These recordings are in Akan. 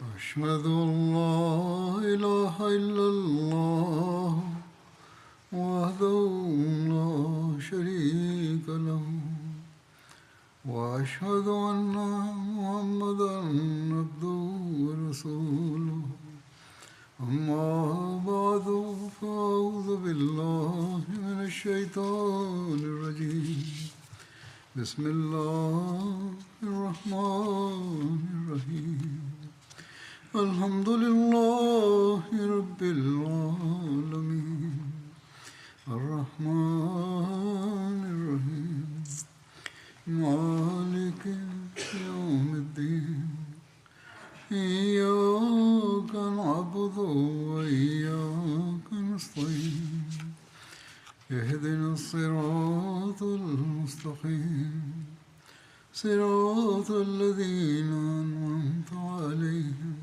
أشهد أن لا إله إلا الله وحده لا شريك له وأشهد أن محمدا عبده ورسوله أما بعد فأعوذ بالله من الشيطان الرجيم بسم الله الرحمن الرحيم الحمد لله رب العالمين الرحمن الرحيم مالك يوم الدين إياك نعبد وإياك نستعين اهدنا الصراط المستقيم صراط الذين أنعمت عليهم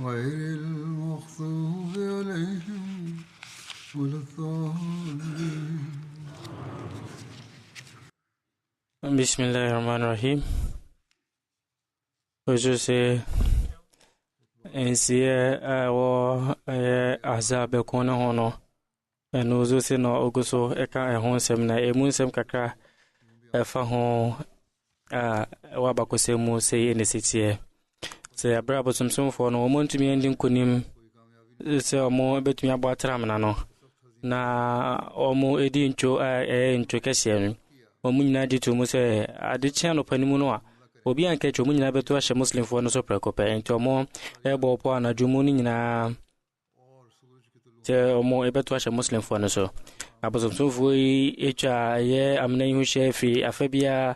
غير المغضوب عليهم ولا الضالين. Bismillahirrahmanirrahim. Ojuse ensie awo azab kono hono eno ojuse no oguso eka ehon sem na emu sem kakra efa ho wa bakosemu sei enesetie se abra bosumsum fo no omontumi endin konim se omo betumi abotram na no na omo edi ncho ncho kese omu nyina di to mu se ade chia no panimu no a obi anka cho mu nyina beto ahye muslim fo no so prekope nti omo ebo po anajumu ni nyina te omo ebeto ahye muslim fo no so abosomso fo echa ye amna hu shefi afabia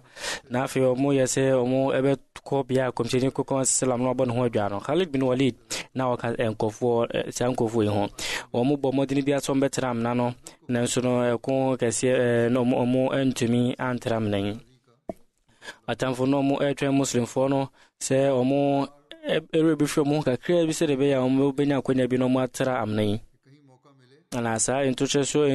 na afi omo yese omo ebetko bia komcheni ko salam no bon ho adwa Khalid bin Walid na waka enkofo sankofo ho omo bo modini bia so betram na no nanso no ko kase no omo entumi antram nan atamfo no omo etwe muslim fo no se omo erebifo mo kakra bi se de be ya omo benya kwanya bi no mo atra amnan ana sa intuche so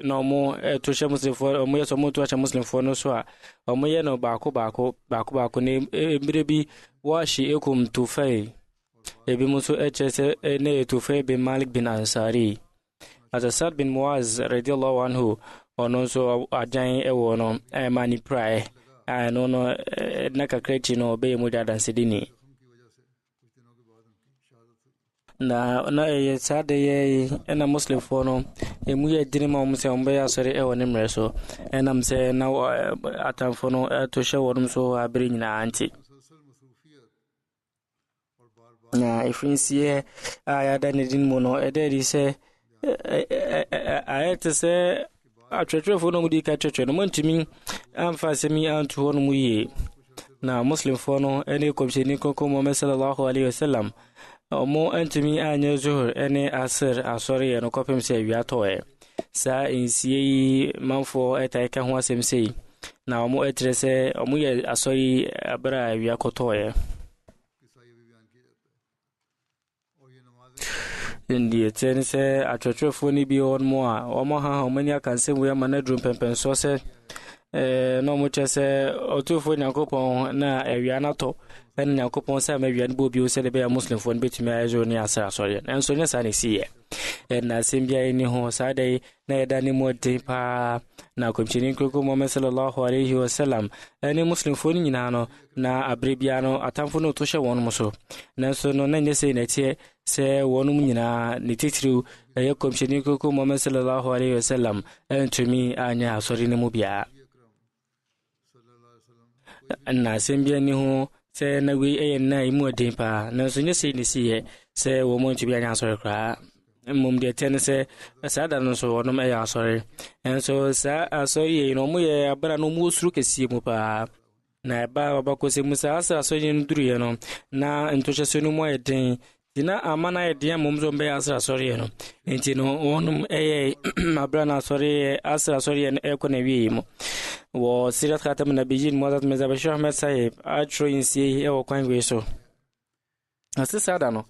no mo etuche muslim fo omo yeso mo tuache muslim fo no so a omo ye no baako ne emrebi washi ekum tufai ebi muso echese ne tufai bin Malik bin Ansari Asad bin Muaz radiyallahu anhu ono so ajan ewo no mani prae no na kakrechi no be mu da dansidini na sade ye ena muslim fo no emu ye dinima mu se ombe ya sore ewo ne mreso enam se na atamfo no to she wonum so abiri nyina anti na ifinsie aya da ne din mu no ederi se ayete se atwetwefo no mudi ka twetwe no montimi amfa semi antu hono mu ye na muslim fo no ene komsheni koko Muhammad sallallahu alaihi wasallam omo antimi anya zuhur ene asir asori eno kopem se wiatoe sa insie manfo etaika ho asem sei na omo etrese omo ye asori abra wiakotoe ndi tense atwetwefo ni bi on mo a omo ha omani akanse wo ya manadrum pempenso se no mo chese otufo nyakopon na ewia nato en nyakopon sa mewia nbo bi o se de be muslim fo betumi ajo ni asa sorry enso nya sa ne siye na simbia ni ho sa dai na yeda ni modi pa na komchini koko Muhammad sallallahu alaihi wasallam eni muslim fo ni nyina no na abrebia no atamfo no to hye won mo so nanso no na nyese na tie se wonum nyina ne titiriu komchini koko Muhammad sallallahu alaihi wasallam entumi anya asori ne mu bia na simbia ni ho se na wi na imu odin pa nanso nyese ni siye se wo mo ntumi anya asori kra mum de tense sada no so wonom asori enso sa asori no mu ye abra no mu suru kesie mu pa na ba bakose musa asori nduru no na ntoche so no mu eden dina amana eden mum zo mbe asori no enti no wonom abra na asori no ekona wi mu wo sirat khatam nabiyyin muazzaz mezabashir Ahmed Sahib atro insi kwan wi so asada no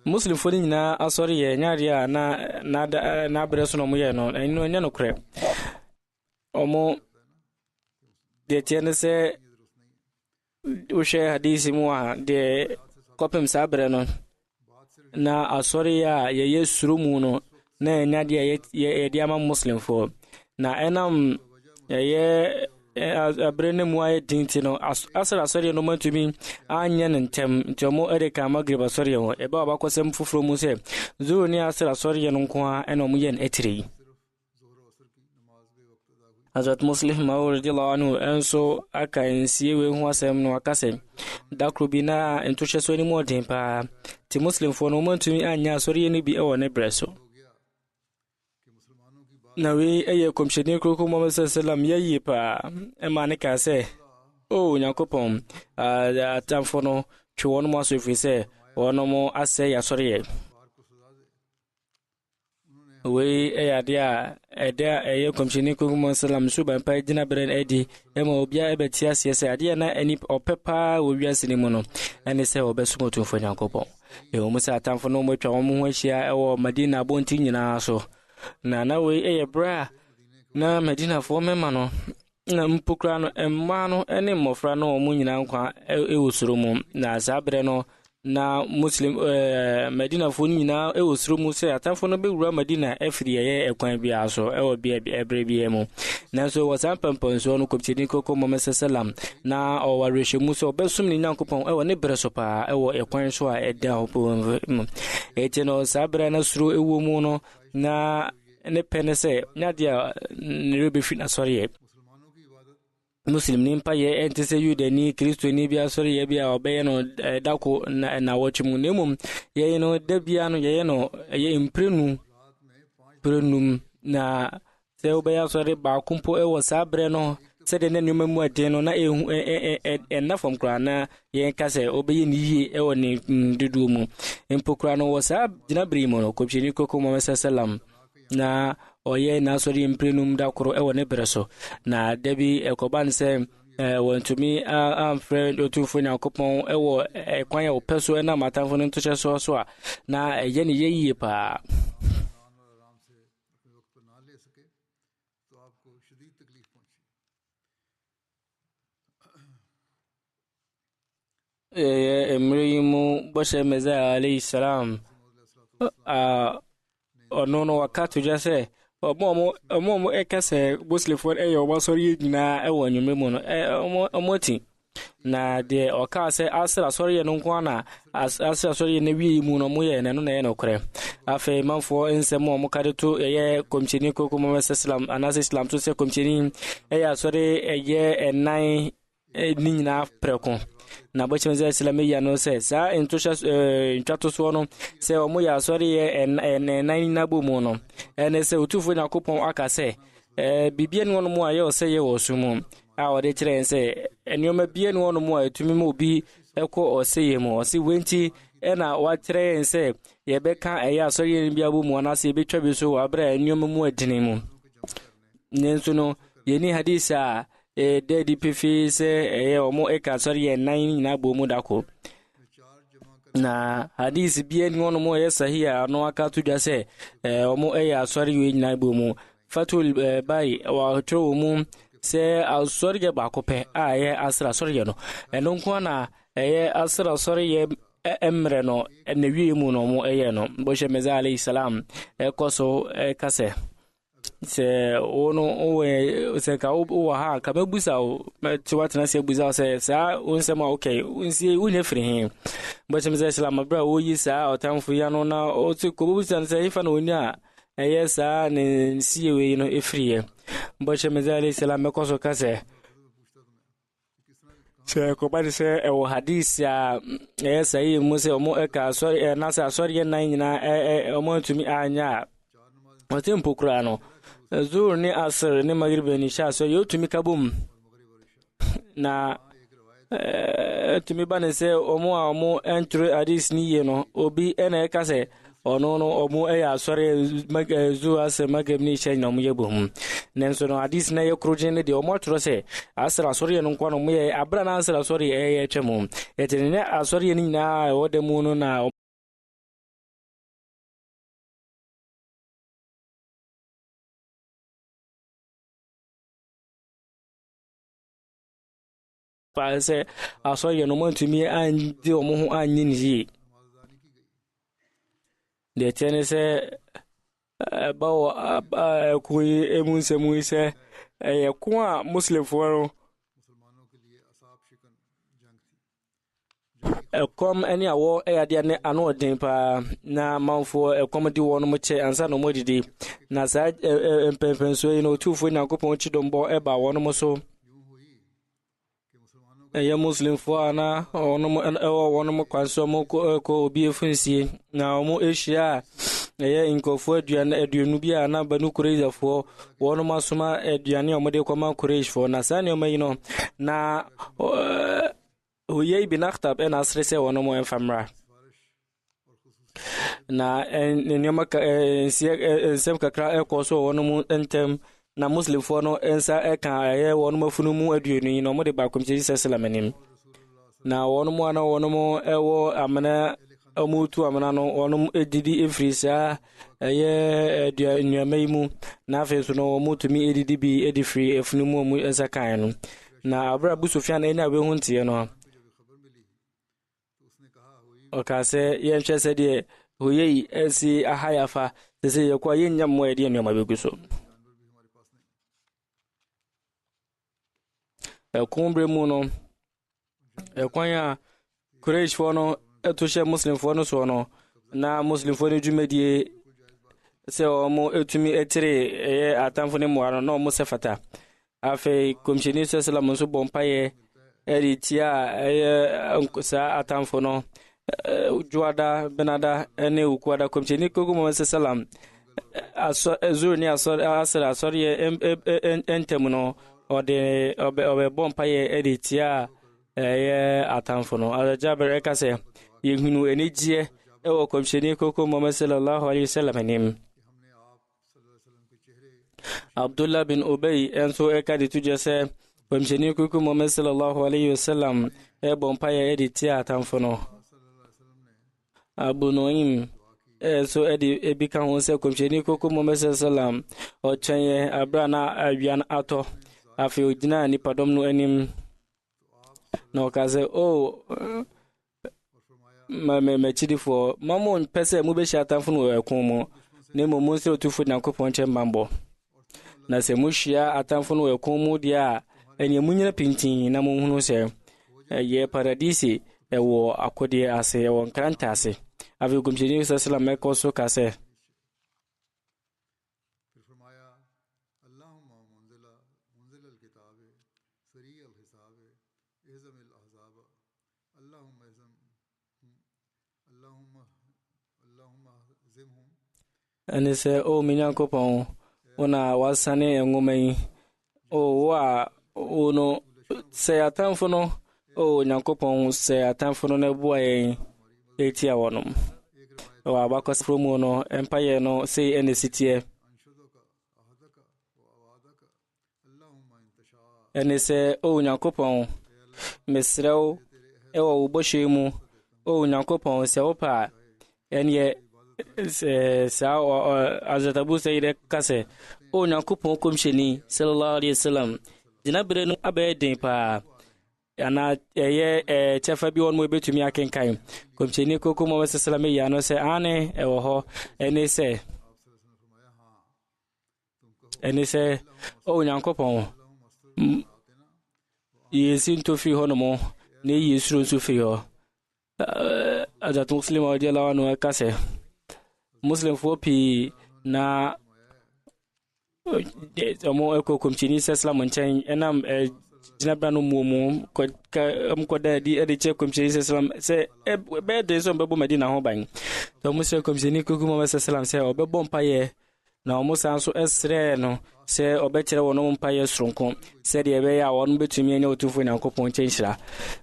muslim fo nyina asori ye nyari a na breso no mu ye no eno nya no kre omo de tiene se wohwɛ hadisi mu a deɛ kɔpem saa berɛ no na asɔre a yɛyɛ suro mu no na ɛnya deɛ yɛde ama muslimfoɔ na ɛnam yɛyɛ aberɛ no mu ayɛ din nti no asɔre no matumi anyɛ no ntɛm nti ɔmo ɛde ka magrib asɔre ho ɛbɛ a ɔbakɔsɛm foforɔ mu sɛ zuhur ne asr asɔre no nko a ɛna ɔmo yɛ no ɛtire yi. Hazrat Muslim Maud radiyallahu anhu enso aka nsie we ho asɛm no aka sɛ dakro bi na ntohwɛ so ni mu ɔden paa ti muslimfo no mantumi anya asɔre no bi ɛwɔ ne brɛ so na we ɛyɛ kɔmhyɛni kroko Muhammad sallam yɛyi paa ɛma ne ka sɛ o Nyankopɔn atamfo no twe wɔn mu aso ɛfiri sɛ wɔn mo asɛ yɛasɔre we ade a ɛyɛ kɔmhyɛni kroko Muhammad sallam so ban pa gyina brɛ no adi ɛma obia ɛbɛte aseɛ sɛ adeɛ na ani ɔpɛ paa wɔ wiase ne mu no ɛne sɛ wɔbɛsom Otumfo Nyankopɔn ɛwɔ mu sɛ atamfo no mɔtwa wɔn ho ahyia ɛwɔ Madina abɔnten nyinaa so na we ɛyɛ brɛ a na Madinafoɔ mɛma no na mpokra no mmaa no ne mmɔfra no wɔn nyinaa nkwa ɛwɔ soro mu na saa brɛ no na muslim Madinafoɔ nyinaa ɛwɔ soro mu sɛ atamfo no bɛwura Madina afiri ɛyɛ ɛkwan biara so ɛwɔ ɛbrɛ biara mu nanso wɔ saa mpɛmpɛnsoɔ no kɔmhyɛni kɔkɔ Muhammad sallam na ɔwarehyɛ mu sɛ ɔbɛsom ne Nyankopɔn ɛwɔ ne brɛ so paa ɛwɔ ɛkwan so a ɛda hɔ mu ɛti no saa brɛ no soro ɛwɔ mu no na ne pɛ ne sɛ nyade a ne rebɛfi n'asɔreɛ muslim ni mpa yɛ ɛnte sɛ yudani kristoni bi asɔreɛ bi a ɔbɛyɛ no dako na wɔtwe mu na mmom yɛyɛ no da bia no yɛyɛ no ɛyɛ mprɛnum na sɛ wobɛyɛ asɔre baako mpo ɛwɔ saa berɛ no sɛdeɛ na nneɛma mu aden no na ɛnna fam koraa na yɛnka sɛ wobɛyɛ ne yie ɛwɔ ne dodoɔ mu mpo koraa no wɔ saa gyinabere mu no kɔmhyɛni kɔkɔ Muhammad sallam na ɔyɛ n'asɔre mprɛnum da koro ɛwɔ ne berɛ so na da bi ɛkɔba ne sɛ wɔntumi amfrɛ Otumfo Nyankopɔn ɛwɔ ɛkwan a wɔpɛ so ɛnam atamfo no ntohyɛ so a na ɛyɛ ne yɛyie paa mmerɛ yi mu bɔhyɛ Mesaia alayhi salam ɔno no waka to gya sɛ ɔmo ɛka sɛ muslimfoɔ ɛyɛ ɔmo asɔre nyinaa ɛwɔ anwummerɛ mu no ɔmo ti na deɛ ɔkaa sɛ asra asɔre no nko na asra asɔre no wie mu no ɔmo yɛ no na ɛyɛ nokorɛ afei manfoɔ nsɛm a ɔmo ka de to ɛyɛ kɔmhyɛni kɔkɔ Muhammad sallam anaasɛ Islam to sɛ kɔmhyɛni ɛyɛ asɔre ɛyɛ ɛnan ne nyinaa prɛko na bɔkyɛm sɛ Islam yɛ no sɛ saa ntwato soɔ no sɛ ɔmo yɛ asɔre yɛ ɛnan na bɔ mu no ɛne sɛ Otumfo Nyankopɔn aka sɛ bibia ne wɔn mu a yɛ ɔsɛ yɛ wɔ so mu a ɔde kyerɛ sɛ nneɛma bia ne wɔn mu a ɛtumi ma obi ɛkɔ ɔsɛ yɛ mu ɔsɛ wenti ɛna wakyerɛ yɛn sɛ yɛbɛka ɛyɛ asɔre yɛ bi abɔ mu anaasɛ yɛbɛtwa bi so wɔ abrɛ nneɛma mu adini mu ne nso no yɛni hadis a dedi pefe sɛ ɛyɛ ɔmo ɛka asɔre yɛ nan nyinaa bɔ mu dako na hadis bia ni wɔn mu ɛyɛ sahi a no aka to dwa sɛ ɔmo ɛyɛ asɔre yɛ nyinaa bɔ mu Fatul Bari wɔatwerɛ mu sɛ asɔre yɛ baako pɛ a ɛyɛ asra asɔre yɛ no ɛno nko na ɛyɛ asra asɔre yɛ ɛmmerɛ no na wie mu no ɔmo ɛyɛ no bɔhyɛ Mesaia alayhi salam ɛkɔ so ɛka sɛ ono owe sɛ ka wo ha ka mabusa wo tiwatena sɛ busa sɛ saa onsɛm a okay unsie unya firi he bɔkyem sɛ Islam bra wo yi saa ɔtamfo ya no na o ti ko busa sɛ ifa na onya ɛyɛ saa ne nsie we no efiriye bɔkyem sɛ alayhi salam mɛkɔso ka sɛ ko ba sɛ ɛwɔ hadis a ɛyɛ sayi mu sɛ ɔmo ɛka asɔre na sɛ asɔre nan nyina ɔmo tumi anya ɔtempo kura no zuhur ne asr ne magrib ne isha so yotumi kabum na tumi bane sɛ ɔmo entry hadis ni ye no obi ena ɛka sɛ ɔno no ɔmo ɛyɛ asɔre zuhur asr magrib ne isha na ɔmo yɛ bom nanso no hadis na yɛ krogen ne de ɔmo atoro sɛ asr asɔre no nko no mo yɛ abra na asr asɔre ɛyɛ twɛmo ɛtene ne asɔre ne nyinaa ɛwɔ da mu no na pa se aso ye no mantumi andi omo ho anyi ni yi de tene se bawo ko emun se mu se ko a muslim fo kom any awo ade ne ano odin pa na manfo kom di wono mo che ansa no modidi na sa empempenso no tufo na kopon chidombo eba wono mo so ya muslim fo ana wono mo kwanso mo ko obi efunsie na mo asia inkofo aduanu bia na banu kureza fo wono masoma aduane omode koma kurej fo na sa ne omayino na Huyei bin Akhtab en asrese wono mo enfamra na nyoma sem kakra ekoso wono mo entem na muslim fo no ensa eka wono mo funu mu aduenu no mo de ba komche sallallahu na wono mo ana wono mo ewo amana amutu amana no wono mo edidi efrisa aduanu mu na afeso no mo tumi edidi bi edifri efunu mu ensa kan no na abra bu Sufyan enya we huntie no okase yenche se de Huyei esi ahayafa se yakwa yenya mo ede ne mabeguso kumbre mu no kwanya Quraysh fo no etushe muslim fo no so no na muslim fo ne jumedie se o mo etumi etire atamfo ne mo ano no mo sefata afe komshini sallallahu alaihi wasallam bompaye eritia sa atamfo no juada benada ene ukwada komshini kogo mo sallam aso ezurni asori entem no ode obe bompaye eritia atamfo no Jabir ekase yehunu enijie ewo komshini kogo mo sallallahu alaihi wasallam nim Abdullah bin Ubay enso ekadi tujese komshini kuku Muhammad sallallahu alaihi wasallam bompaye editia atamfono Abu Nuaim so ebika honse komshini kuku Muhammad sallallahu o chenye abrana awian ato afi odina ni padom no anim no kaze me chidifo mamon pese mu be shi atamfono ekunmo ne mo se otufu na kopon chembambo na se mushia atamfo no ekomu dia enya munyina pintin na monhunu se ye paradisi ewo akode ase ewo nkranta ase ave gumjini sallallahu alaihi wasallam kase anise minyankopon ona wasane engumai wa ono se atamfo no nyankopon se atamfo no na buaye etia wonum wa bakos from no empire no say enesitiye enese nyankopon mesrew ewo uboshemu nyankopon se opa enye sa azatabu sayre kase nyankopon komsheni sallallahu alaihi wasallam dinabre no abedin pa ana chefa bi won mo betumi akenkan komsheni koko mo sallallahu alaihi no se ane ewo ho enese nyankopon yesin to fi hono mo ne yesuru so fi ho azatu muslim wa jela wanu kase muslim fopi na omo eko komchini sallallahu alaihi enam jinabra no mumu ko da di che komchini sallallahu se be de so be bo medina ho ban to muslim komchini kuku mo sallallahu se obebo mpaye na omo sanso esre no se obekere wono mpaye sronko se de be ya wono betumi anya otufu na nkopon chenhira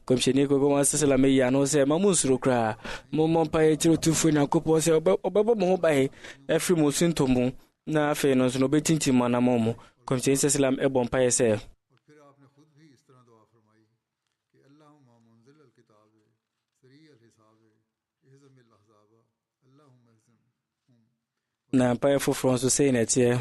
komchini kuku mo sallallahu ya no se mamu srokra mo mpaye tire otufu na nkopon se obebo mo ban efri mo sintomu na fe no so no betinti mana momo komchini sallallahu ebon mpaye se na mpaye foforo so sei na tie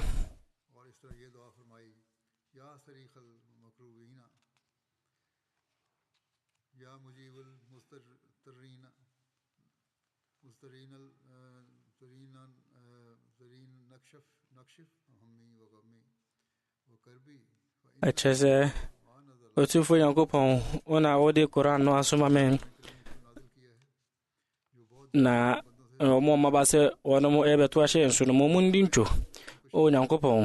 ɛkyerɛ sɛ ɔtumfo nyankopɔn wona wode koran no asoma me na ɔmo ɔmaba sɛ wɔnom ɛbɛto ahyɛ nso no mo ndi ntwo o nyankopɔn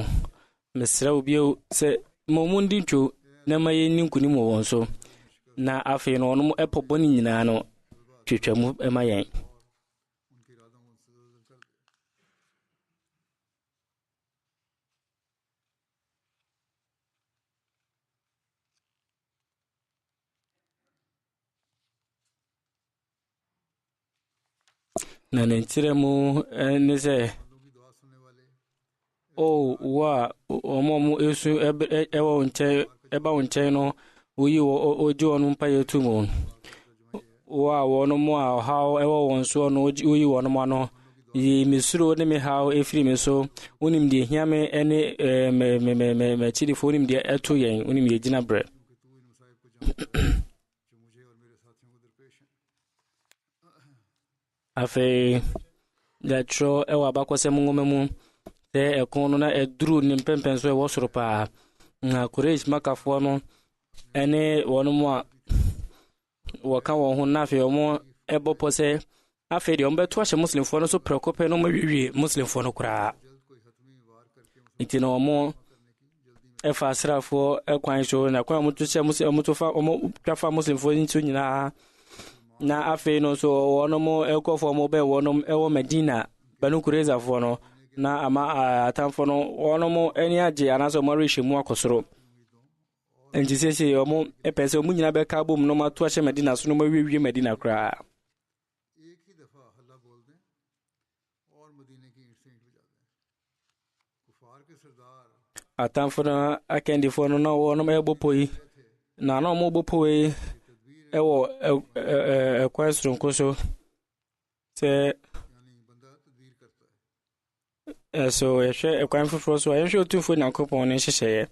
mesrɛ wo bio sɛ mo ndi ntwo na ma yɛnni nkonim wɔ wɔn so na afei no ɔnom ɛpɔ bɔne nyinaa no twitwa mu ɛma yɛn na ne nkyerɛ mu ne sɛ wo a ɔmo ɛsu ɛwɔ wo nkyɛn ɛba wo nkyɛn no ogye wɔn mpa yɛtu mu wo a wɔnom a ɔhaw ɛwɔ wɔn soɔ no woyi wɔnom ano yi mesuro ne me haw ɛfiri me so wonim deɛ hia me ne makyidifo wonim deɛ ɛto yɛn wonim deɛ gyina berɛ afei yɛtwerɛ ɛwɔ abakɔsɛm nwoma mu sɛ ɛko no na ɛduru ne mpɛmpɛn so ɛwɔ soro paa na koresh makafoɔ no ɛne wɔnom a wɔka wɔn ho na afei ɔmo ɛbɔ pɔ sɛ afei deɛ ɔmbɛto ahyɛ muslimfoɔ no so prɛko pɛ no mawiwie muslimfoɔ no koraa nti na ɔmo ɛfa asrafoɔ ɛkwan so na kwan a ɔmo twafa muslimfoɔ nso nyinaa na afei no so wɔnom ɛkɔfoɔ ɔmo bɛɛ wɔnom ɛwɔ Medina Banu Kurezafoɔ no na ama atamfoɔ no wɔnom ani agye anaasɛ ɔmo arehyɛ mu akɔ soro nti sɛsɛ ɔmo ɛpɛ sɛ ɔmo nyinaa bɛka bom no mato ahyɛ Medina so no mawie Medina koraa atamfoɔ no akɛndifoɔ no na wɔnom ɛbɔ po yi na ɔmo bɔ po yi ɛwɔ ɛkwan soronko so sɛ ɛso yɛhwɛ ɛkwan foforɔ so a yɛhwɛ otumfoɔ Nyankopɔn ne nhyehyɛeɛ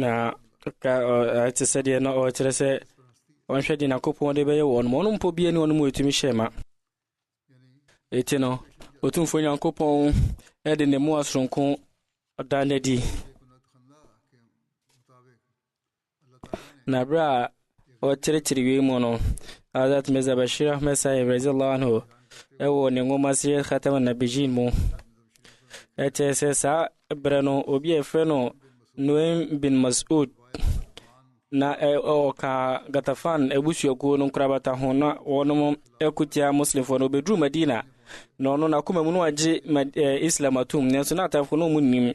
na ɛte sɛdeɛ na ɔkyerɛ sɛ ɔnhwɛ de Nyankopɔn de bɛyɛ wɔn ɔno mpo bia ne ɔno mu ɛtumi hyɛ ma ɛti no otumfoɔ Nyankopɔn ɛde ne mu asoronko ɔda n'adi na berɛ a ɔkyerɛkyerɛ wie mu no Hazrat Mirza Bashir Ahmed Sahib radiyallahu anhu ɛwɔ ne nwoma Siyar Khatam an-Nabiyyin mu ɛkyerɛ sɛ saa berɛ no obi a ɛfrɛ no Nuaym bin Mas'ud na ɔka Gatafan abusuakuo no nkorabata ho na wɔnom ɛkotia muslimfoɔ no ɔbɛduru Madina na ɔno nakoma mu no agye Islam atom nanso na atamfoɔ no mu nnim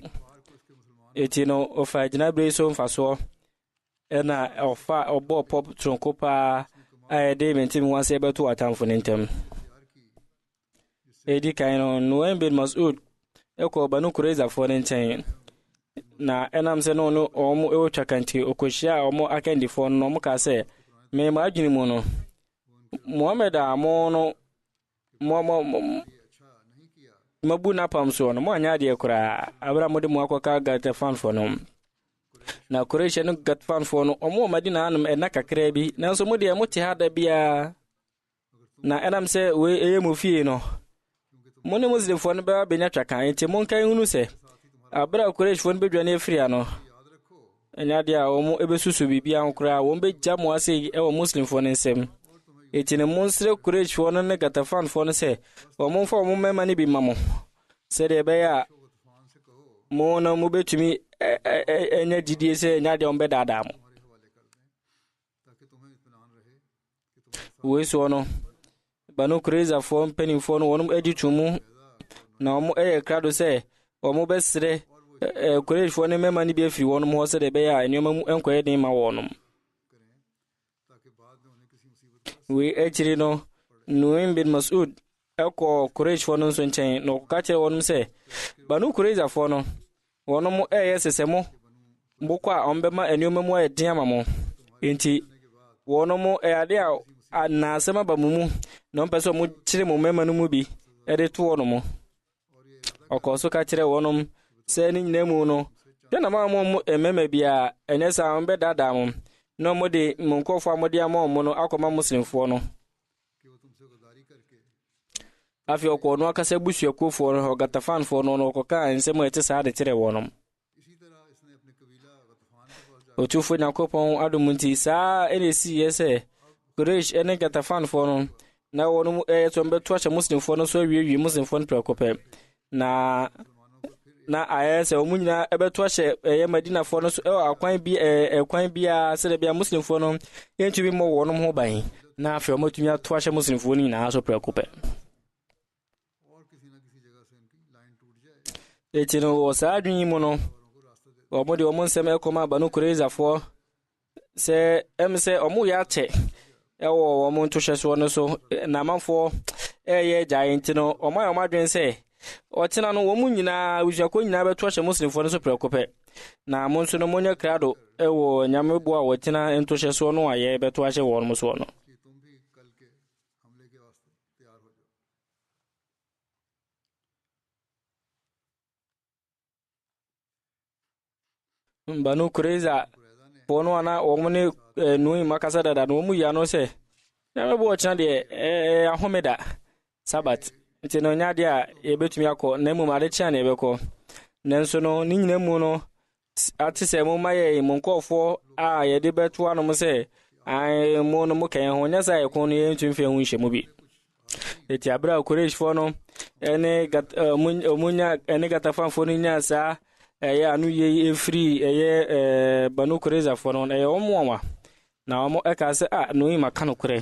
ɛti no ɔfa gyinabere so mfasoɔ ɛna ɔbɔ pɔp tronko paa a ɛde mentimi ho asɛ ɛbɛto atamfo no ntam ɛdi kan no Nuaym bin Mas'ud ɛkɔ Banu Kurezafoɔ no nkyɛn na ɛnam sɛ no ɔno ɔmo ɛwɔ twakanti ɔkɔhyia a ɔmo akɛndifoɔ no ɔmo kaa sɛ mema adwene mu no Muhammad a mo no mabu napam soɔ no mo anyɛ adeɛ koraa abra mode mo akɔka Gatafanfoɔ no na Quraysh no Gatafanfoɔ no ɔmo Madina anom ɛna kakraa bi nanso mo deɛ mote ha da biara na ɛnam sɛ we ɛyɛ mo fie no mo ne muslimfoɔ no bɛba bɛnya twakan nti monkan hunu sɛ abra Qurayshfoɔ no bɛdwane afiri ano ɛnyɛ adeɛ a ɔmo ɛbɛsusu biribiara ho koraa wɔn bɛgya mo ase ɛwɔ muslimfoɔ no nsɛm ɛti ne monsrɛ Qurayshfoɔ no ne Gatafanfoɔ no sɛ ɔmo mfa ɔmo mɛma no bi ma mo sɛdeɛ ɛbɛyɛ a mo no mobɛtumi ɛnyɛ gyidie sɛ ɛnyɛ adeɛ ɔmbɛdaadaa mo wei soɔ no Banu Kurezafoɔ mpanimfoɔ no wɔnom agyi to mu na ɔmo ɛyɛ krado sɛ ɔmo bɛsrɛ Qurayshfoɔ no mɛma no bi afiri wɔnom hɔ sɛdeɛ ɛbɛyɛ a nneɛma mu ɛnkɔyɛ den ma wɔnom wei akyiri no Nuaym bin Mas'ud ɛkɔ Qurayshfoɔ no nso nkyɛn na ɔka kyerɛ wɔnom sɛ Banu Kurezafoɔ no wɔnom ɛyɛ sɛsɛ mo mbokɔ a ɔmbɛma nneɛma mu ayɛ den ama mo enti wɔnom ɛyade a naasɛm aba mo mu na ɔmpɛ sɛ ɔmo kyerɛ mo mɛma no mu bi ɛde to wɔnom ɔkɔɔ so ka kyerɛ wɔnom sɛ ne nyinaa mu no na mo ememe bia enesa on be dada mo no mo de monkofo amode amom no akoma muslimfo no afi okwo no akasa busuakofo no Gatafanfo no no koka nsemo ete sa de tere wonom otufo nyakopon adumunti sa enesi yese Quraysh ene Gatafanfo no na wonu so mbeto ache muslimfo no so wiwi muslimfo no prekope na ayese omunyina ebeto ache Madinafo no so akwan bia se de bia muslimfo no yentubi mo wonom ho ban na afi omotumi ato ache muslimfo ni na so prekope etino osadwin mu no omode omonsem ekoma Banu Qurayza fo se emse omu ya che ewo omu ntohyeso no so na manfo eye giantino omadwen se otina no womu nyina usuako nyina beto hye muslimfo no so prekope na monso no monya krado ewo nyamebo a wotina ntohyeso no aye beto hye wo no so no Banu Qurayza pono ana omune nui makasa dada no mu ya no se na bo chana de ahomeda sabat ntino nya de a ebetumi akọ na mu mare chana ebekọ nanso no ni nyina mu no atise mu maye mu nkofo a ye de beto anu mu se ai mu no mu kan ho nya sa ekọ no ye ntumi fe hu hye mu bi eti abra Quraysh fo no ene munya ene Gatafanfo no nya sa anu ye free Banu Qurayza fo no omo na omo eka se no yi maka no kure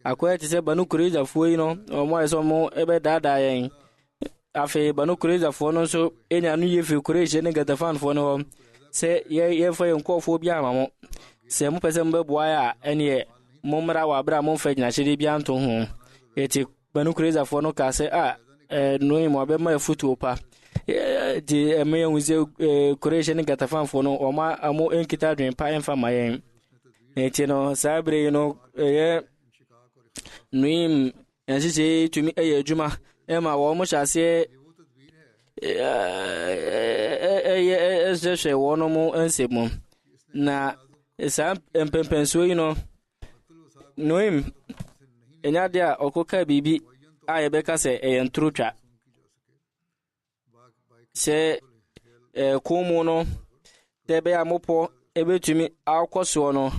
akwa ti se Banu Qurayza fo yi no omo eso mo ebe dada yen afi Banu Qurayza fo no so enya anu ye free Quraysh ne Gatafanfo no se ye fo nkofo bia amamo se mo pese mbe boa ya ene mo mra wa bra mo fa gina hye bia nto ho eti Banu Qurayza fo no ka se no yi mo be ma futu opa di eme wuze Quraysh ne Gatafanfo no oma amo enkita dwen pa enfa mayen etino sabre no ye nuim enjije tumi adwuma ema wo mo hyase ezehwe wo no mo ensemu na esa empempenso yi no nuim enya dia okoka bibi a yebeka se entrutwa se kumu no tebe amopo ebetumi akoso no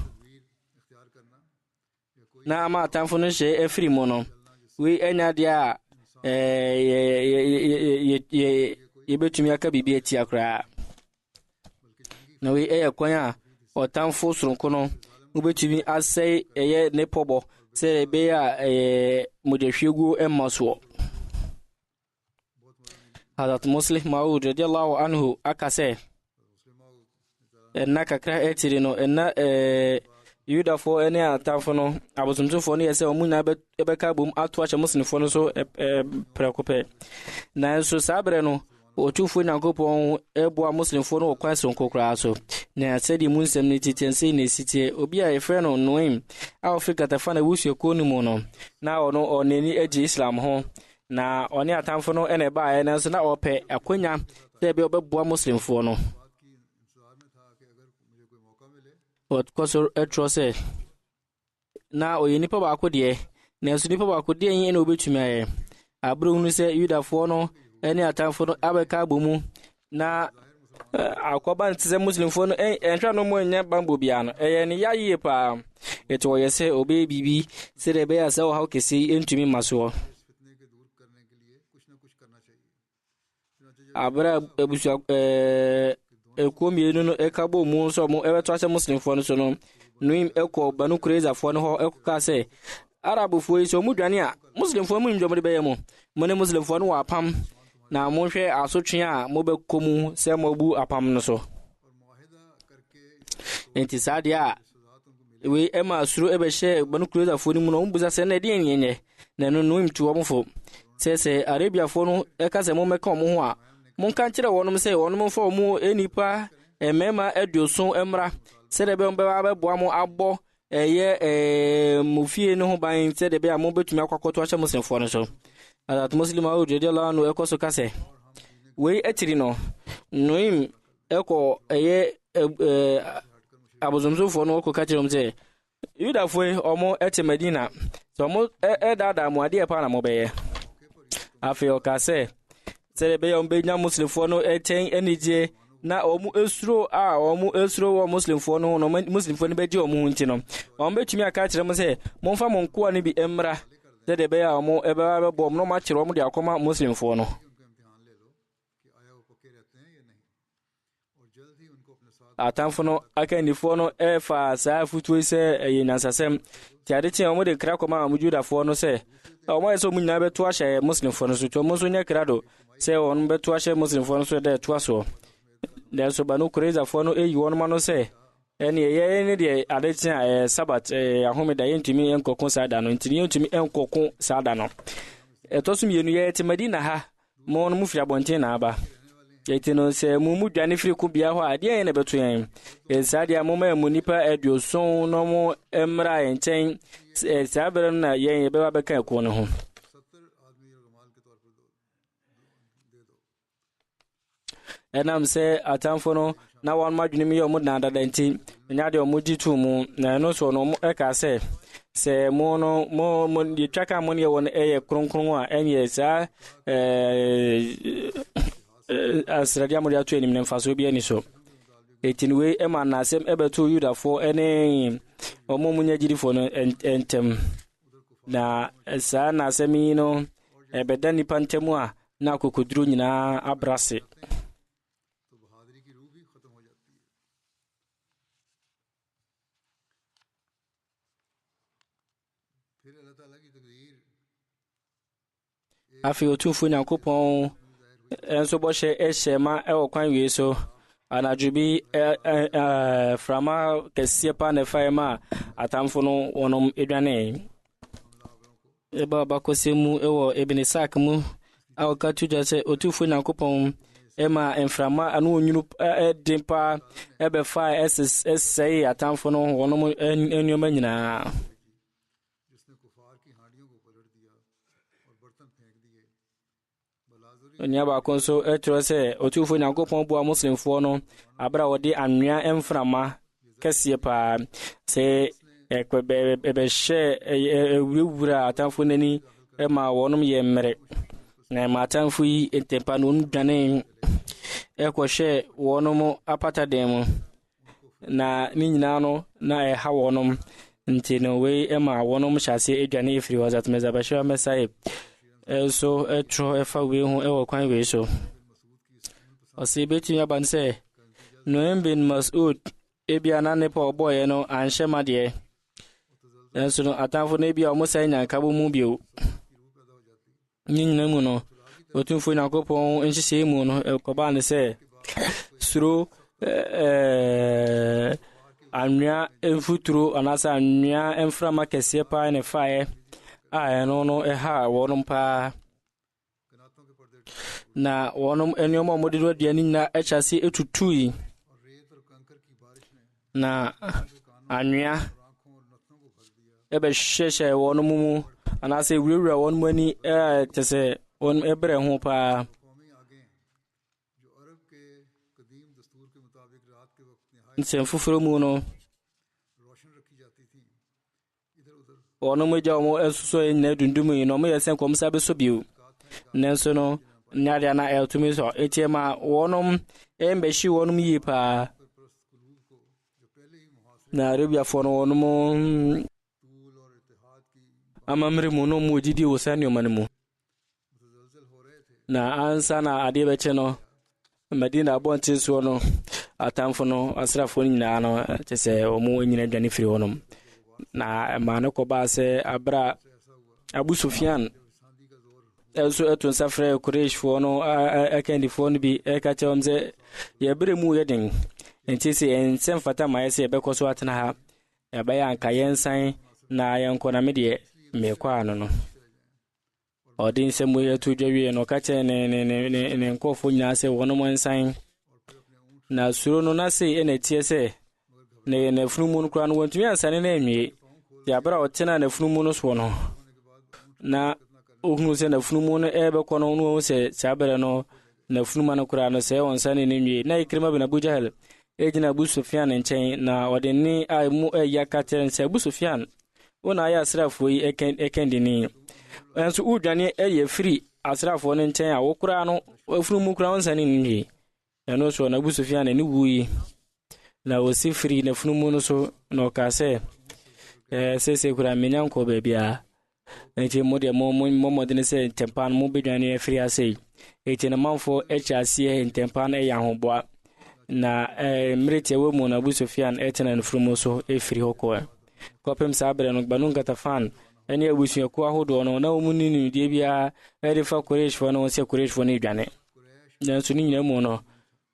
na ama atamfo no hye afiri mu no we enya de a ye betumi aka bibi ati akra na we kwan a otamfo soronko no ubetumi asai eye ne pobo se be ya modehwegu emmaso Hazrat Muslim Maud radiyallahu anhu akase enna kakra etiri no enna Yudafo ene atamfo no abosomtofo no yese omunya ebeka bom ato ache muslimfo no so prekope na so sabre no otufo nyankopon eboa muslimfo no kwan sonkokra so na sedi munsem ne titense ne sitie obi a efre no noim Africa tafa na wusu ekonu mu no na ono oneni eji Islam ho na oni atamfo no ene ba na so na ope akonya se be obeboa muslimfo no koso etrose na oyenipa ba akode na so nipa ba akode yin na obetumi aye abru nu se Yudafo no ene atamfo no abeka bomu na akoba ntse muslimfo no entwa no mo nya bambo bia no eye ne yaye pa eto yese obe bibi se de be ya se o ha kesi entumi maso abra ebusu ekomienu no ekabo mu so mo ebeto ache muslimfo no so no nuim eko Banu Qurayza fo no ho ekoka se arabu fo yi so mu dwane a muslimfo mu ndwom de beye mo ne muslimfo no wa pam na mo hwe asotwe a mo bekomu se mo bu apam no so enti sade a we ema asuro ebehye Banu Qurayza fo ni mu no mbuza se na de enyenye na no nuim tuwo mfo se Arabia fo no eka se mo meka mo ho a monka kire wonom se wonom fo mu enipa emema aduoson emra se de be boa mo abo eye mufie no ho ban se de be amo betumi akwakoto ache muslimfo no so Hazrat Muslim Maud radiyallahu anhu ekoso kase we etiri no noim eko abozomsofo no ko ka kirom se Yudafo omo ete Medina so omo dada mu ade pa na mo beye afi o ka se be ombe nya muslimfo no eten enije na omu esuro wo muslimfo no muslimfo no beje omu nti no omo betumi aka kirem se momfa mo nko ne bi emra be ya omo ebe ba bom no ma kire omo de akoma muslimfo no atamfo no aka nifo no efa saa futu se yenyansasem tiade tie omo de kra koma amujudafo no se omo eso munyina beto ahye muslimfo no so to mo so nya krado se on beto ahye muslimfo no so de to aso de so banu kurezafo no eyi won ma no se ene ye ne de ade tie sabat ahome da yentumi enkokon sada no ntini yentumi enkokon sada no etosum yenu ye te Medina ha mo no mu fia bonten na aba yetino se mu dwane firi ku bia ho ade yen na beto yen esade amoma mu nipa aduoson no mo emra enten sabere na yen be ba beka ko no ho enam se atamfo no na wan madwene mi yomu na dada enti nya de omuji tu mu na no so no eka se mo no mo di twaka mo ne won kronkron a enye sa asradia mo dia to enim ne mfaso bi ani so etinwe ema na asem ebeto Yudafo ene omo munya girifo no entem na sa na asemi no ebeda nipa ntemu a na kokoduru nyina abrase afi otufu Nyankopon enso boshe eshema kwan wi so anajubi frama kesie pa ne faima atamfo no wonom edwane eba bakosemu ewo Ebenesak mu awka tuja se otufu Nyankopon ema enframa anu onyunu edimpa ebefa essay atamfo no wonom enyoma nyina Onyaba konso etro se otufu Nyankopon bua muslimfo no abra wode anwea emframa kese pa se ebe she ewura atamfo nani ema wonum ye mmere na matamfo yi entempa no ndwane ekwohye wonum apata dem na ni nyina no na eha wonum nti no we ema wonum hyase edwane efiri wazatmeza basha mesai so etro efa we hu ewo kwan we so osi beti yaban se no bin Mas'ud ebia na ne pa boy no anhema de enso no atamfo na ebia omo sai nyanka bo mu bio nyinna mu no otumfo Nyankopon enhyese mu no ekoba ne se suro anwea enfuturo anasa anwea enframa kese pa ne fae no eha wonum pa na wonum enyomo modiro de ani na echase etutui na anwea ebe sheshe wonum mu anase wurewura wonum ani tese wonum ebre ho pa nsemfufuro mu no wonum eja omo esuso na dundum yi no mo yesen komsa be so biu nenso no nyaria na eltumi so etiema wonum embeshi wonum yi pa na Arabia fo no wonum amamre mu no mu didi wosani omanemu na ansa na ade beche no Medina bontin so no atamfo no asrafo nyina no tese omo nyina dwane firi wonum na mane ko ba se abra Abu Sufyan eso etun safre Quraysh fo no akandi fo no bi ekachomze ye bre mu yedin enti se ensem fata ma yese be ko so atena ha ya ba ya nka yensan na yenko na medie me kwa no odin se mu yetu dwawie no kache ne nkofo nyina se wono mo ensan na suro no na se enetie se ne funumu no kura no wontumi ansane na enwie ya bra otena na funumu no so no na ohunu se na funumu no ebe ko no no se sabere no na funuma no kura no sɛ wɔn nsa ne nwie na ikrima bin Abu Jahal ejina Abu Sufyan nkyɛn na ɔde ne a mu ɛya ka kyerɛ sɛ Abu Sufyan wona ayɛ asrafo yi ɛkɛndini nso udwane ɛyɛ firi asrafo no nkyɛn a wokura no afunumu kura nsa ne nwie ɛno so na Abu Sufyan ne wuyi na osi firi na funumu no so na ɔka sɛ sese kura menya nkɔ baabia nti mo de mo de ne sɛ tempan mo bedwane firi ase eti na manfo ɛkyɛ ase tempan ɛyɛ ahoboa na mmerete wɔ mu na Abu Sufyan ɛtena no funumu so efiri hɔ kɔpem sabre no Banu Gatafan ɛne abusuakuo ahodoɔ no na wɔn ni die bia ɛde fa Qurayshfo no sɛ Qurayshfo no dwane nanso ne nyina mu no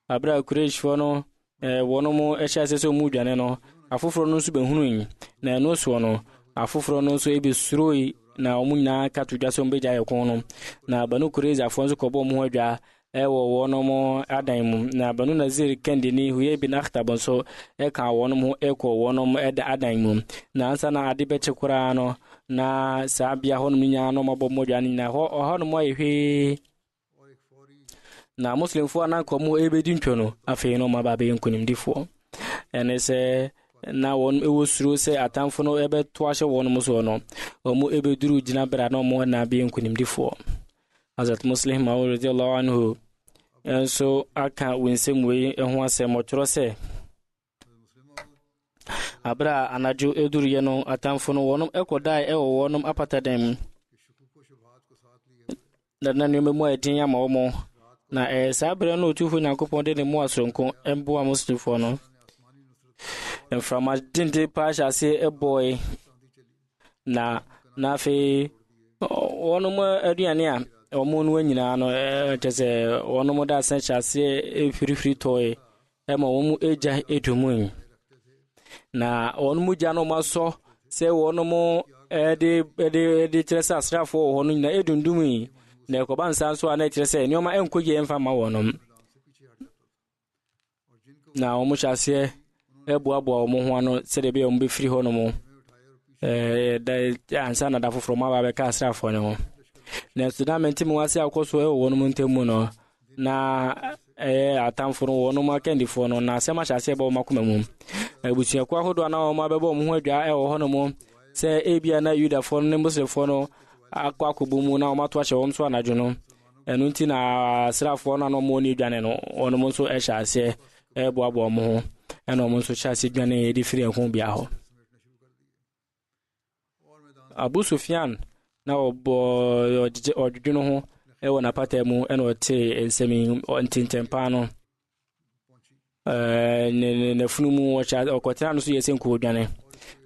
abra Qurayshfo no wɔn mo ɛhyɛ ase sɛ mu dwane no afoforo no nso behunu yi na ɛno so no afoforo no nso ebi suroi na wɔn nyinaa ka to dwa sɛ wɔn begya yɛkɔn no na Banu Qurayza fo nso kɔbɔ mo adwa ɛwɔ wɔn mo adan mu na Banu Nazir kendini Huyay bin Akhtab nso ɛka wɔn mo ɛkɔ wɔn mo ɛda adan mu na ansa na ade bɛkye koraa no na saa bia hɔ no nyinaa no mabɔ mo adwa na hɔ no mo ayɛ hwee na muslimfo anankɔ mo ebedi ntwo no afei no maba bɛ nkonimdifoɔ ɛne sɛ na wɔn ɛwɔ suro sɛ atamfo no ɛbɛto ahyɛ wɔn mo so no wɔn ɛbɛduru gyina bra na wɔn na bɛ nkonimdifoɔ Hazrat Muslim Maud radiyallahu anhu enso aka winsem wei ho asɛm ɔtwerɛ sɛ abra anajo eduriye no atamfo no wɔnom ɛkɔdae ɛwɔ wɔnom apatadan na nneɛma mu ɛdin ama wɔn na saa bere no otufo Nyankopɔn de ne mu asonko ɛmboa muslimfo no mframa dinde paasha ase ɛbɔe na afei wɔnom aduane a wɔn no nyinaa no ɛkyɛ wɔnom da asɛnhyɛ ase efirifiri tɔe ɛma wɔn mu egya edumu na wɔn mu gya no masɔ sɛ wɔnom ɛde kyerɛ sɛ asrafo wɔ hɔ no nyinaa edundum na ɛkɔba nsa nso a na kyerɛ sɛ nneɛma ɛnkɔgye ɛmfa ma wɔnom na wɔn hyɛ aseɛ ɛboaboa wɔn ho ano sɛdeɛ ɛbɛyɛ wɔn bɛfiri hɔ nom ansa na da foforɔ ma ba bɛka asrafo ne ho na student mu wase akɔso ɛwɔ wɔn ntɛmu no na atamfo no wɔn akɛndifo no na asɛm ahyɛ aseɛ bɔ wɔn akoma mu abusuakuo ahodoɔ na wɔn abɛbɔ wɔn ho adwa ɛwɔ hɔ nom sɛ ebia na Yudafo no ne Muslimfo no akɔbɔ mu na wɔn ato ahyɛ wɔn so anadwo no ɛno nti na asrafo no na wɔn ni dwane no wɔn nso ɛhyɛ aseɛ ɛboaboa wɔn ho ɛna wɔn nso hyɛ aseɛ dwane de firi ɛho bia hɔ Abu Sufyan na ɔbɔ ɔdwedwe no ho ɛwɔ n'apata mu ɛna ɔte nsɛm ntintempa no ne funu mu ɔkɔtena no so yɛ sɛ nkodwane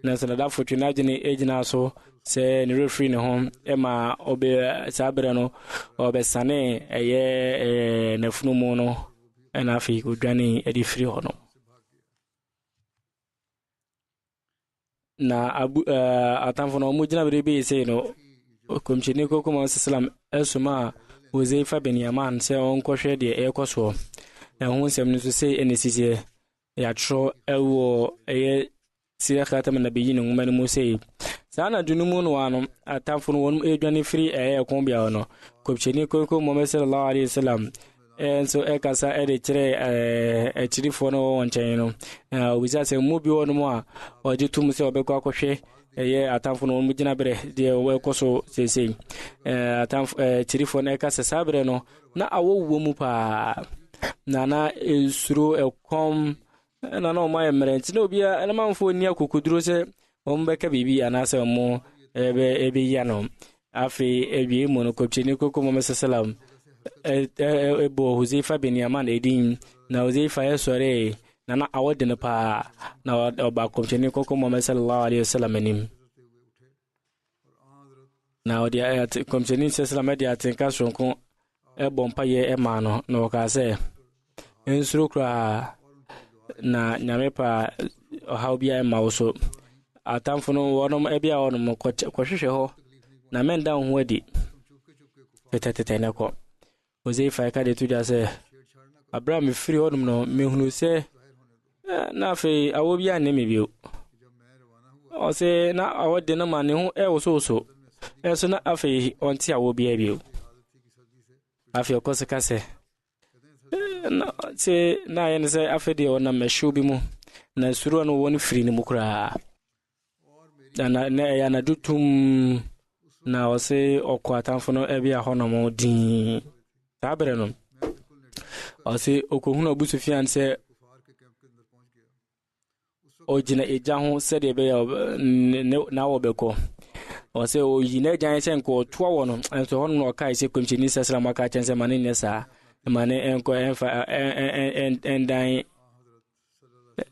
na sɛ nadafo twe n'adwene egyina so sɛ ne refri ne ho ɛma ɔbɛ saa bere no ɔbɛsane ɛyɛ ne funu mu no ɛna afei kodwane ɛde firi hɔ no na atamfo no mu gyina bere bi sɛ no komchini koko mo sallam esuma Huzaifa bin Yaman sɛ ɔnkɔhwɛ deɛ ɛkɔ so ɛho nsɛm no so sɛ ɛnesisie yɛatwerɛ ɛwɔ ɛyɛ sira khatam nabiyyin nwoma no mu sɛ saa na dunumu no ano atamfo no wɔn edwane firi ɛyɛ ɛkɔn bia no komchini koko mo sallallahu alaihi wasallam enso ɛkasa ɛde kyerɛ ɛkyirifo no wɔn nkyɛn no obisa sɛ mu bi wɔ no mu a ɔgye tum sɛ ɔbɛkɔ akɔhwɛ ɛyɛ atamfo no mu gyina bere deɛ wɔkɔ so sesei atamfo kyirifo no ɛkasa saa bere no na awɔwɔ mu paa na esuro ɛkɔm na ɔmo ayɛ mmerɛnti na obia ɛnamanfo ni akokoduro sɛ ɔmo bɛka biribi anaasɛ ɔmo ɛbɛyia no afei ewie mu no kɔpkyini koko mo sallam ebo Huzaifa bin Yaman edin na Huzaifa yɛsɔre na awɔde no paa na ɔba kɔmkyɛni kɔkɔ Muhammad sallallahu alaihi wasallam anim na ɔde kɔmkyɛni sallallahu alaihi wasallam atenka sonko ɛbɔ mpaeɛ ɛma no na ɔka sɛ nsuro kora na nyame pa ɔhaw bia ɛma wo so atamfo no wɔnom ɛbia wɔnom kɔhwehwɛ hɔ na mɛnda ho adi tɛtɛtɛtɛ ne kɔ Huzaifa ka de tuja sɛ Abraham firi hɔnom no mehunu sɛ na afei awɔ bia ne me bio ɔsɛ na awɔ de no ma ne ho ɛwɔ so ɛso na afei ɔnte awɔ bia bio afei ɔkɔse ka sɛ na yɛn sɛ afɛ deɛ ɔnam ɛhyew bi mu na suro no wɔ no firi ne mu koraa na ɛyɛ anadwo tum na ɔse ɔkɔ atamfo no ɛbi ahɔnom din saa berɛ no ɔse ɔkɔhunu Abu Sufyan sɛ ɔgyina egya ho sɛdeɛ ɛbɛyɛ na wɔbɛkɔ ɔsɛ oyi na agyan sɛ nka ɔtoa wɔ no nso hɔ no na ɔkae sɛ kɔmhyɛni sɛsra maka kyɛn sɛ ma ne nyɛ saa ma ne ɛnkɔ ɛmfa ɛndan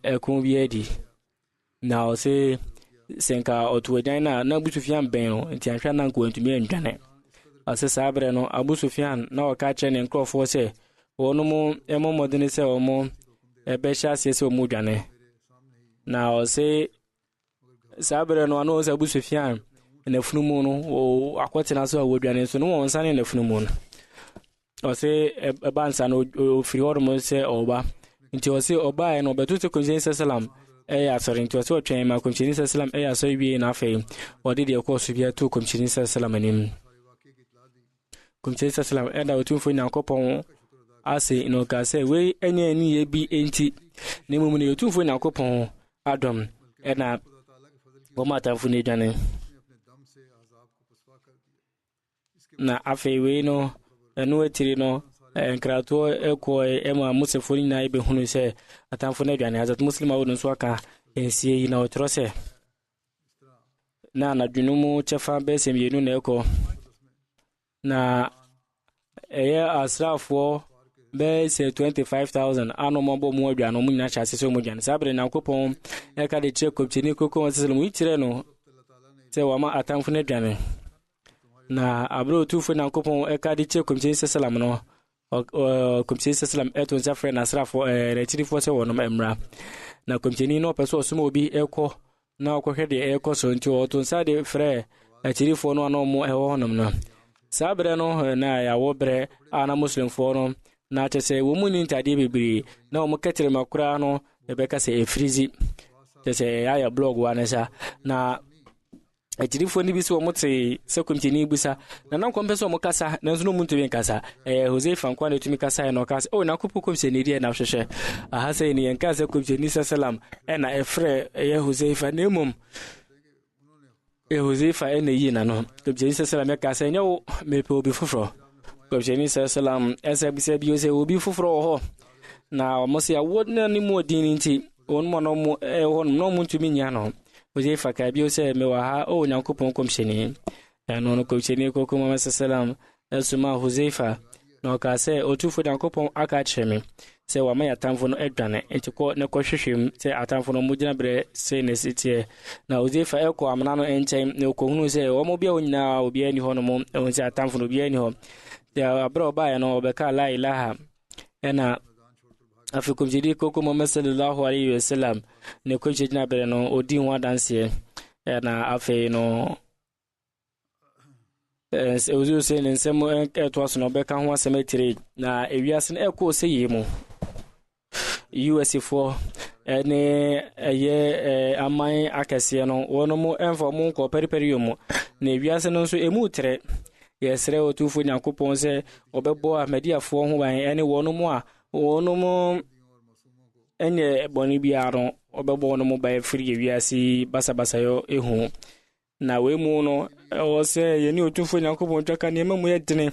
ɛko bi adi na ɔsɛ sɛ nka ɔto agyan no a na Abu Sufyan bɛn no nti anhwɛ na nka wɔntumi andwane ɔsɛ saa berɛ no Abu Sufyan na ɔka kyerɛ ne nkurɔfoɔ sɛ wɔnom ɛmɔ mmɔdene sɛ ɔmo ɛbɛhyɛ aseɛ sɛ ɔmo dwane na ɔsɛ saa berɛ no ano sɛ Abu Sufyan nafunumu no akɔtena so a wɔdwane so no wɔn nsa ne nafunumu no ɔsɛ ɛba nsa no ofiri hɔ nom sɛ ɔba nti ɔsɛ ɔbaeɛ no ɔbɛto sɛ kɔmhyɛni sɛ salam ɛyɛ asɔre nti ɔsɛ ɔtwɛn ma kɔmhyɛni sɛ salam ɛyɛ asɔre wie na afei ɔde deɛ ɛkɔɔ so bia to kɔmhyɛni sɛ salam anim kɔmhyɛni sɛ salam ɛda ɔtumfoɔ Nyankopɔn ase na ɔka sɛ wei ɛnyɛ aniyɛ bi enti na mmom no ɔtumfoɔ Nyankopɔn adɔm ɛna wɔn atamfo no dwane na afei wei no ɛno atiri no nkratoɔ ɛkɔɔ ɛma Musafoɔ no nyinaa bɛhunu sɛ atamfo no adwane Hazrat Muslim awo no nso aka nsie yi na ɔtwerɛ sɛ na anadwono mu kyɛfa bɛsɛ mmienu na ɛkɔ na ɛyɛ asraafoɔ bɛsɛ 25,000 ano mɔbɔ mu adwane mu nyinaa hyɛ ase sɛ mu dwane saa berɛ Nyankopɔn ɛka de kyerɛ kɔmhyɛni koko wɔ sɛ mu yikyerɛ no sɛ wama atamfo no adwane na abro tufo Nyankopɔn ɛka de kyerɛ kɔmhyɛni sɛ salam no kɔmhyɛni sɛ salam ɛto nsa frɛ na asraafoɔ n'akyirifoɔ sɛ wɔnom mmra na kɔmhyɛni no ɔpɛ sɛ ɔsoma obi ɛkɔ na ɔkɔhwɛ deɛ ɛkɔ so nti ɔto nsa de frɛ akyirifoɔ no ano mo ɛwɔ hɔnom no saa berɛ no na yɛawɔ berɛ a na muslimfoɔ no na kyɛ sɛ wɔn mu ni ntadeɛ bebree na wɔn kɛtɛrɛma koraa no ɛbɛka sɛ ɛfirizi kyɛ sɛ ɛyɛ blog wa ne sa na akyirifoɔ no bi sɛ wɔn te sɛ kɔmhyɛni busa na nam kɔmpɛ sɛ wɔn kasa nanso no mu ntumi nkasa Hoseifa nkwa na tumi kasa yɛ na ɔka sɛ Nyankopɔn kɔmhyɛni deɛ na hwehwɛ aha sɛ ne yɛnka sɛ kɔmhyɛni sɛ salam ɛna ɛfrɛ ɛyɛ Hoseifa na mmom Hoseifa ɛna yi na no kɔmhyɛni sɛ salam ɛka sɛ nyɛ wo mepɛ obi foforɔ kɔmhyɛni sɛ salam ɛsɛ bisa bio sɛ obi foforɔ wɔ hɔ na wɔn sɛ awo na ne mu ɔdin nti wɔn mu na wɔn ɛwɔ hɔ na wɔn ntumi nya no Hoseifa ka bio sɛ mewɔ ha Nyankopɔn kɔmhyɛni ɛno no kɔmhyɛni koko Muhammad sallam ɛsoma Hoseifa na ɔka sɛ ɔtufo Nyankopɔn aka kyerɛ me sɛ wama yɛ atamfo no adwane nti kɔ ne kɔhwehwɛ mu sɛ atamfo no mogyina berɛ sɛ ne siteɛ na Hoseifa ɛkɔ amena no nkyɛn na ɔkɔhunu sɛ wɔn bia nyinaa obiara ni hɔ no mo ɛwɔ sɛ atamfo no obiara ni hɔ sɛ abrɛ ɔbaeɛ no ɔbɛka la ilaha ɛna afei kɔmhyɛni koko Muhammad sallallahu alaihi wasallam ne kɔmhyɛ gyina berɛ no ɔdi ho adanseɛ ɛna afei no ɛwuzu sɛ ne nsɛm ɛtoa so na ɔbɛka ho asɛm atire na ewiase no ɛkɔɔ sɛ yie mu US-foɔ ɛne ɛyɛ aman akɛseɛ no wɔn mu ɛmfa mu nkɔ pɛripɛri mu na ewiase no nso emu tere yɛsrɛ ɔtumfoɔ Nyankopɔn sɛ ɔbɛbɔ Ahmadiafoɔ ho ban ɛne wɔn mu a wɔn mu ɛnyɛ bɔne biara no ɔbɛbɔ wɔn mu ban firi ewiase basabasayɔ ehu na wei mu no ɛwɔ sɛ yɛne ɔtumfoɔ Nyankopɔn twaka nneɛma mu yɛ dene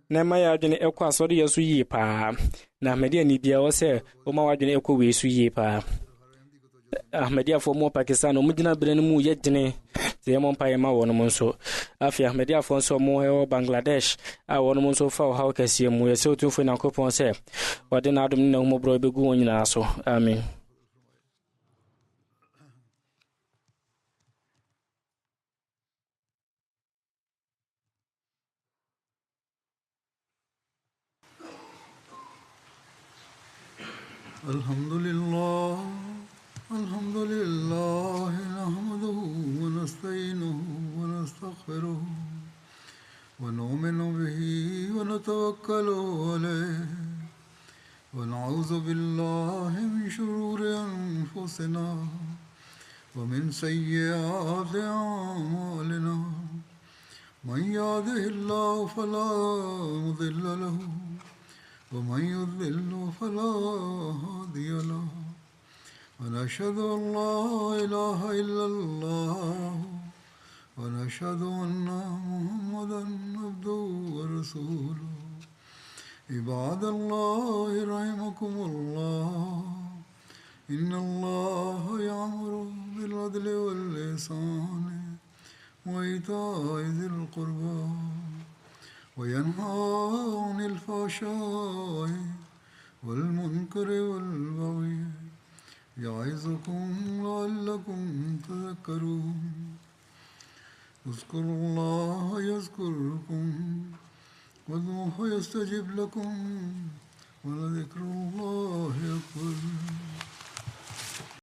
na ɛma yɛ adwene ɛkɔ asɔre yɛ so yie paa na Ahmadiani bia wɔ sɛ ɔma wadwene ɛkɔ wei so yie paa Ahmadiafoɔ mu Pakistan ɔmo gyina berɛ no mu yɛ dene sɛ yɛmɔ mpa yɛma wɔn mu nso afei Ahmadiafoɔ nso ɔmo ɛwɔ Bangladesh a wɔn mu nso fa ɔhaw kɛseɛ mu yɛsɛ ɔtumfoɔ Nyankopɔn sɛ wɔde n'adom ne n'ahomɔborɔ bɛgu wɔn nyinaa so amen. Alhamdulillah nahmaduhu wa nasta'inuhu wa nastaghfiruh wa nu'minu bihi wa natawakkalu alayhi wa na'udhu billahi min shururi anfusina wa min sayyiati a'malina man yahdihillahu fala mudilla lahu ومن يضلل فلا هادي له ونشهد أن لا إله إلا الله ونشهد أن محمدا عبده ورسوله عباد الله رحمكم الله إن الله يأمر بالعدل والإحسان وإيتاء ذي القربى وينهى عن الفحشاء والمنكر والبغي يعظكم لعلكم تذكرون اذكروا الله يذكركم وادعوه يستجب لكم ولذكر الله أكبر